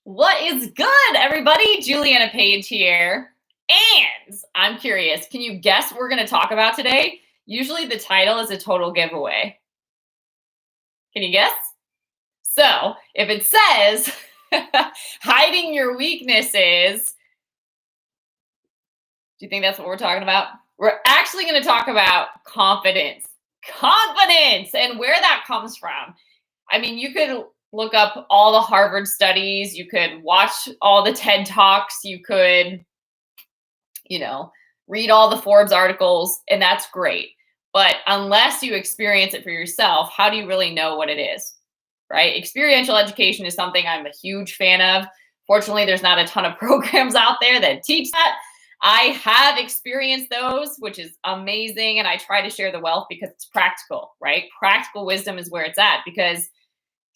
What is good, everybody? Juliana Page here. And I'm curious, can you guess what we're going to talk about today? Usually the title is a total giveaway. Can you guess? So if it says hiding your weaknesses, do you think that's what we're talking about? We're actually going to talk about confidence. Confidence and where that comes from. I mean, you could look up all the Harvard studies, you could watch all the TED Talks, you could, read all the Forbes articles, and that's great. But unless you experience it for yourself, how do you really know what it is, right? Experiential education is something I'm a huge fan of. Fortunately, there's not a ton of programs out there that teach that. I have experienced those, which is amazing. And I try to share the wealth because it's practical, right? Practical wisdom is where it's at, because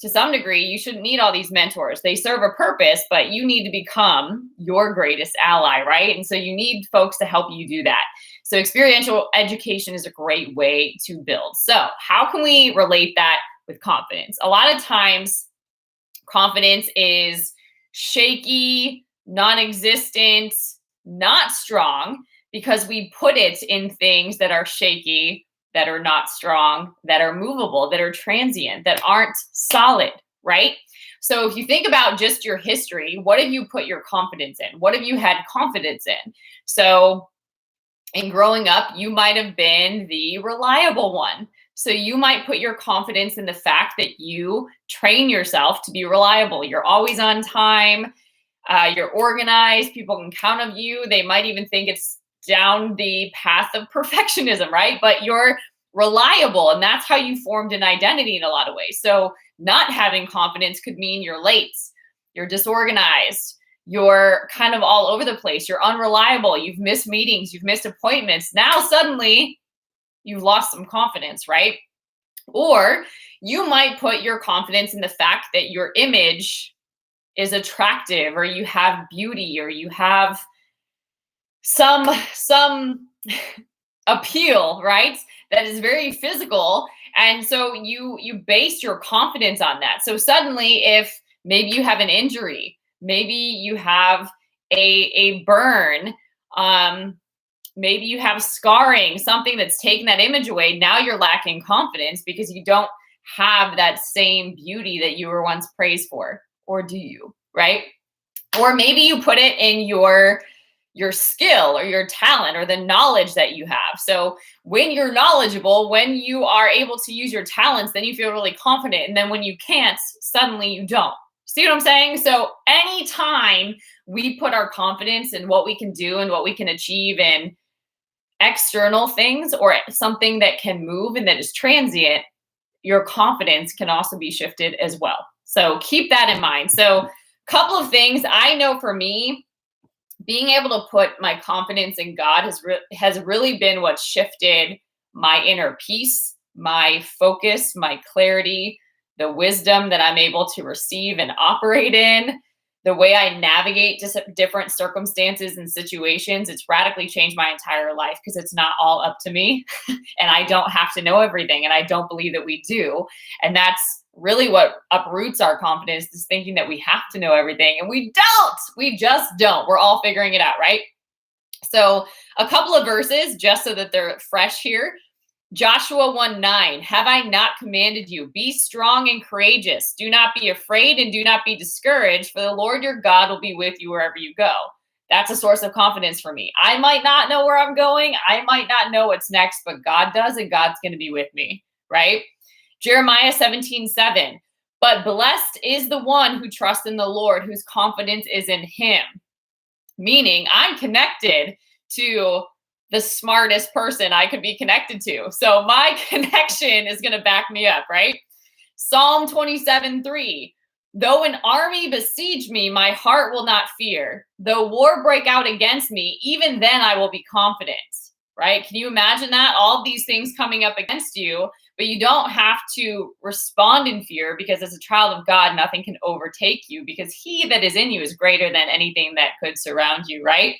to some degree, you shouldn't need all these mentors. They serve a purpose, but you need to become your greatest ally, right? And so you need folks to help you do that. So experiential education is a great way to build. So how can we relate that with confidence? A lot of times, confidence is shaky, non-existent, not strong, because we put it in things that are shaky, that are not strong, that are movable, that are transient, that aren't solid, right? So if you think about just your history, what have you put your confidence in? What have you had confidence in? So in growing up, you might have been the reliable one. So you might put your confidence in the fact that you train yourself to be reliable. You're always on time. You're organized. People can count on you. They might even think it's down the path of perfectionism, right? But you're reliable, and that's how you formed an identity in a lot of ways. So not having confidence could mean you're late, you're disorganized, you're kind of all over the place, you're unreliable, you've missed meetings, you've missed appointments. Now suddenly you've lost some confidence, right? Or you might put your confidence in the fact that your image is attractive, or you have beauty, or you have some appeal, right? That is very physical. And so you base your confidence on that. So suddenly, if maybe you have an injury, maybe you have a burn, maybe you have scarring, something that's taken that image away, now you're lacking confidence because you don't have that same beauty that you were once praised for. Or do you, right? Or maybe you put it in your skill or your talent or the knowledge that you have. So when you're knowledgeable, when you are able to use your talents, then you feel really confident. And then when you can't, suddenly you don't. See what I'm saying? So anytime we put our confidence in what we can do and what we can achieve in external things or something that can move and that is transient, your confidence can also be shifted as well. So keep that in mind. So a couple of things I know for me, being able to put my confidence in God has really been what shifted my inner peace, my focus, my clarity, the wisdom that I'm able to receive and operate in, the way I navigate different circumstances and situations. It's radically changed my entire life because it's not all up to me and I don't have to know everything. And I don't believe that we do. And that's really what uproots our confidence, is thinking that we have to know everything, and we just don't. We're all figuring it out, right? So a couple of verses just so that they're fresh here. Joshua 1:9, have I not commanded you? Be strong and courageous. Do not be afraid and do not be discouraged, for the Lord your God will be with you wherever you go. That's a source of confidence for me. I might not know where I'm going. I might not know what's next, but God does, and God's going to be with me, right? Jeremiah 17:7, but blessed is the one who trusts in the Lord, whose confidence is in him. Meaning I'm connected to the smartest person I could be connected to. So my connection is going to back me up, right? Psalm 27:3, though an army besiege me, my heart will not fear. Though war break out against me, even then I will be confident, right? Can you imagine that? All of these things coming up against you, but you don't have to respond in fear, because as a child of God, nothing can overtake you, because he that is in you is greater than anything that could surround you, right?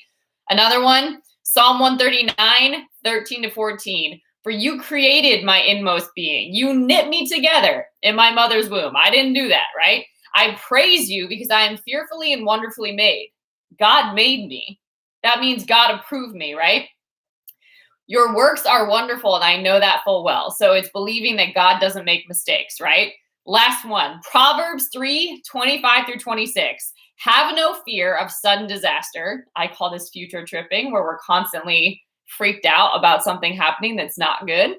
Another one, Psalm 139, 13-14. For you created my inmost being. You knit me together in my mother's womb. I didn't do that, right? I praise you because I am fearfully and wonderfully made. God made me. That means God approved me, right? Your works are wonderful, and I know that full well. So it's believing that God doesn't make mistakes, right? Last one, Proverbs 3:25-26. Have no fear of sudden disaster. I call this future tripping, where we're constantly freaked out about something happening that's not good,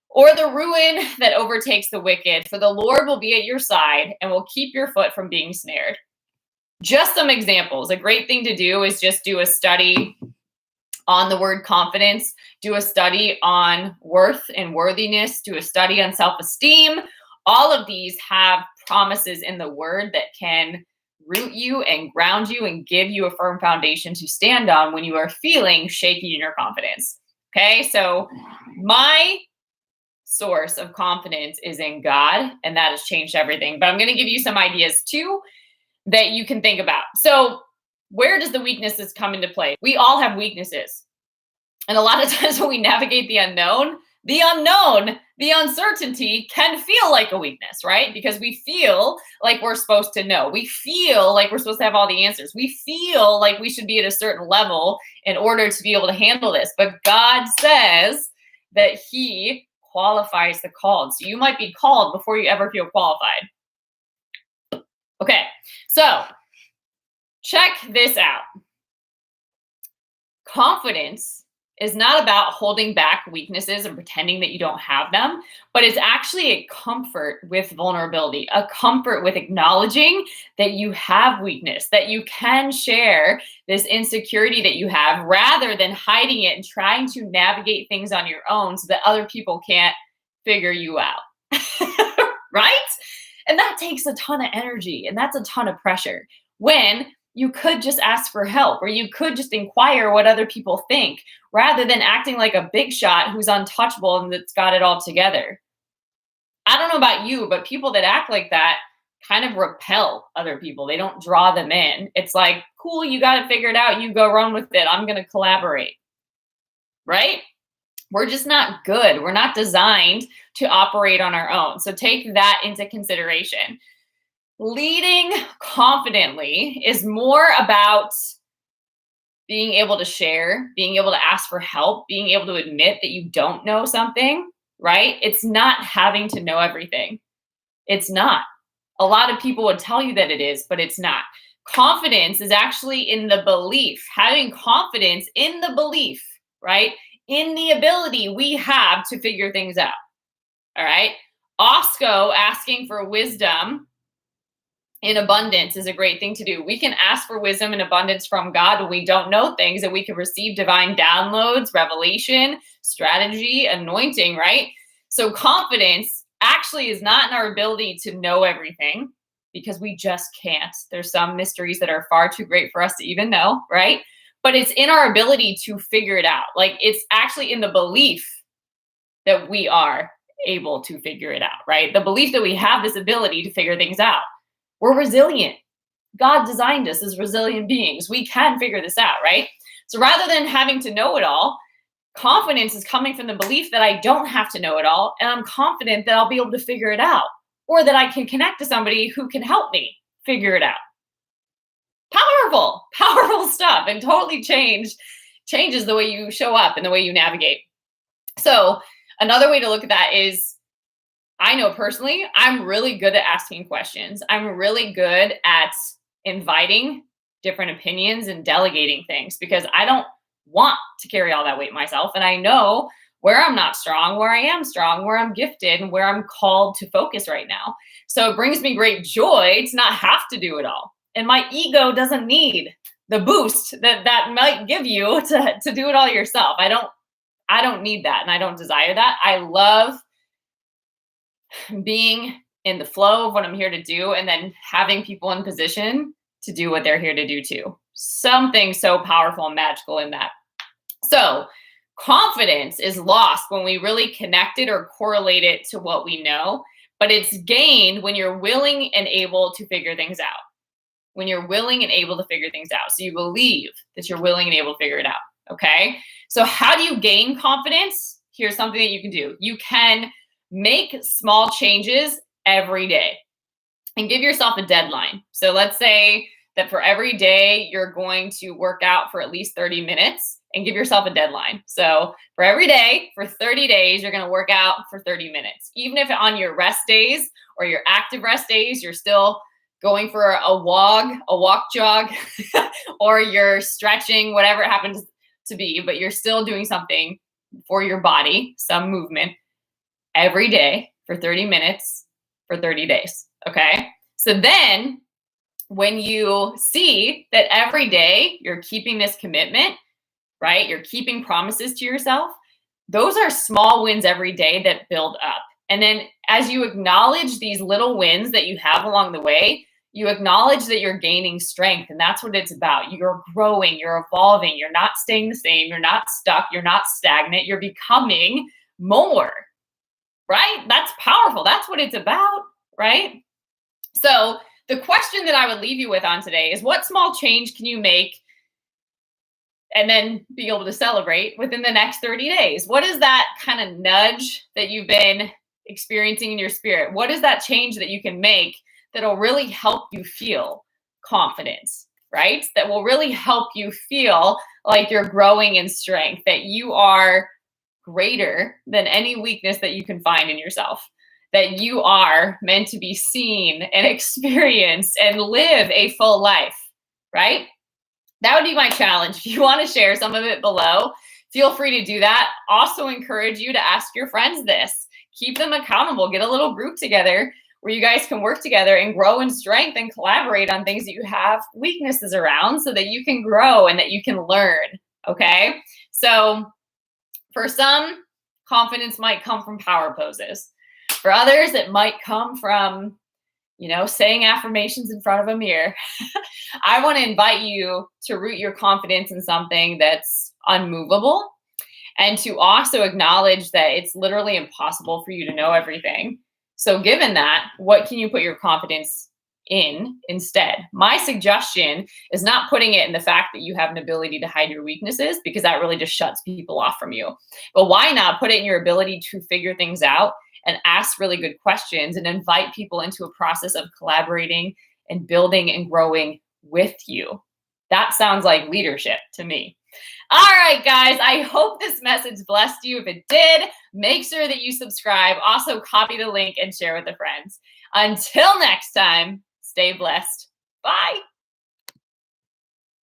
or the ruin that overtakes the wicked. For the Lord will be at your side and will keep your foot from being snared. Just some examples. A great thing to do is just do a study on the word confidence, do a study on worth and worthiness, do a study on self-esteem. All of these have promises in the word that can root you and ground you and give you a firm foundation to stand on when you are feeling shaky in your confidence. Okay, so my source of confidence is in God, and that has changed everything. But I'm going to give you some ideas too that you can think about. So where does the weaknesses come into play? We all have weaknesses. And a lot of times when we navigate the unknown, the uncertainty can feel like a weakness, right? Because we feel like we're supposed to know. We feel like we're supposed to have all the answers. We feel like we should be at a certain level in order to be able to handle this. But God says that He qualifies the called. So you might be called before you ever feel qualified. Okay, so check this out. Confidence is not about holding back weaknesses and pretending that you don't have them, but it's actually a comfort with vulnerability, a comfort with acknowledging that you have weakness, that you can share this insecurity that you have rather than hiding it and trying to navigate things on your own so that other people can't figure you out. Right? And that takes a ton of energy and that's a ton of pressure when you could just ask for help or you could just inquire what other people think rather than acting like a big shot who's untouchable and that's got it all together. I don't know about you, but people that act like that kind of repel other people. They don't draw them in. It's like, cool, you got it figured out. You go run with it. I'm going to collaborate. Right? We're just not good. We're not designed to operate on our own. So take that into consideration. Leading confidently is more about being able to share, being able to ask for help, being able to admit that you don't know something, right? It's not having to know everything. It's not. A lot of people would tell you that it is, but it's not. Confidence is actually in the belief, having confidence in the belief, right? In the ability we have to figure things out. All right. Also, asking for wisdom in abundance is a great thing to do. We can ask for wisdom and abundance from God when we don't know things, and we can receive divine downloads, revelation, strategy, anointing, right? So confidence actually is not in our ability to know everything because we just can't. There's some mysteries that are far too great for us to even know, right? But it's in our ability to figure it out. Like it's actually in the belief that we are able to figure it out, right? The belief that we have this ability to figure things out. We're resilient. God designed us as resilient beings. We can figure this out, right? So rather than having to know it all, confidence is coming from the belief that I don't have to know it all, and I'm confident that I'll be able to figure it out, or that I can connect to somebody who can help me figure it out. Powerful stuff, and totally changes the way you show up and the way you navigate. So another way to look at that is, I know personally, I'm really good at asking questions. I'm really good at inviting different opinions and delegating things because I don't want to carry all that weight myself. And I know where I'm not strong, where I am strong, where I'm gifted, and where I'm called to focus right now. So it brings me great joy to not have to do it all. And my ego doesn't need the boost that might give you to do it all yourself. I don't need that, and I don't desire that. I love being in the flow of what I'm here to do and then having people in position to do what they're here to do too. Something so powerful and magical in that. So confidence is lost when we really connect it or correlate it to what we know, but it's gained when you're willing and able to figure things out. When you're willing and able to figure things out. So you believe that you're willing and able to figure it out. Okay. So how do you gain confidence? Here's something that you can do. You can make small changes every day. and give yourself a deadline. So let's say that for every day, you're going to work out for at least 30 minutes and give yourself a deadline. So for every day, for 30 days, you're going to work out for 30 minutes. Even if on your rest days or your active rest days, you're still going for a walk jog, or you're stretching, whatever it happens to be, but you're still doing something for your body, some movement every day for 30 minutes for 30 days. Okay. So then when you see that every day you're keeping this commitment, right? You're keeping promises to yourself. Those are small wins every day that build up. And then as you acknowledge these little wins that you have along the way, you acknowledge that you're gaining strength. And that's what it's about. You're growing, you're evolving, you're not staying the same, you're not stuck, you're not stagnant, you're becoming more, right? That's powerful. That's what it's about, right? So the question that I would leave you with on today is, what small change can you make and then be able to celebrate within the next 30 days? What is that kind of nudge that you've been experiencing in your spirit? What is that change that you can make that'll really help you feel confidence, right? That will really help you feel like you're growing in strength, that you are greater than any weakness that you can find in yourself, that you are meant to be seen and experienced and live a full life, right? That would be my challenge. If you want to share some of it below, feel free to do that. Also encourage you to ask your friends this. Keep them accountable. Get a little group together where you guys can work together and grow in strength and collaborate on things that you have weaknesses around so that you can grow and that you can learn, okay? So for some, confidence might come from power poses. For others, it might come from, saying affirmations in front of a mirror. I want to invite you to root your confidence in something that's unmovable, and to also acknowledge that it's literally impossible for you to know everything. So given that, what can you put your confidence in instead? My suggestion is not putting it in the fact that you have an ability to hide your weaknesses, because that really just shuts people off from you. But why not put it in your ability to figure things out and ask really good questions and invite people into a process of collaborating and building and growing with you? That sounds like leadership to me. All right, guys, I hope this message blessed you. If it did, make sure that you subscribe. Also, copy the link and share with a friend. Until next time, stay blessed. Bye.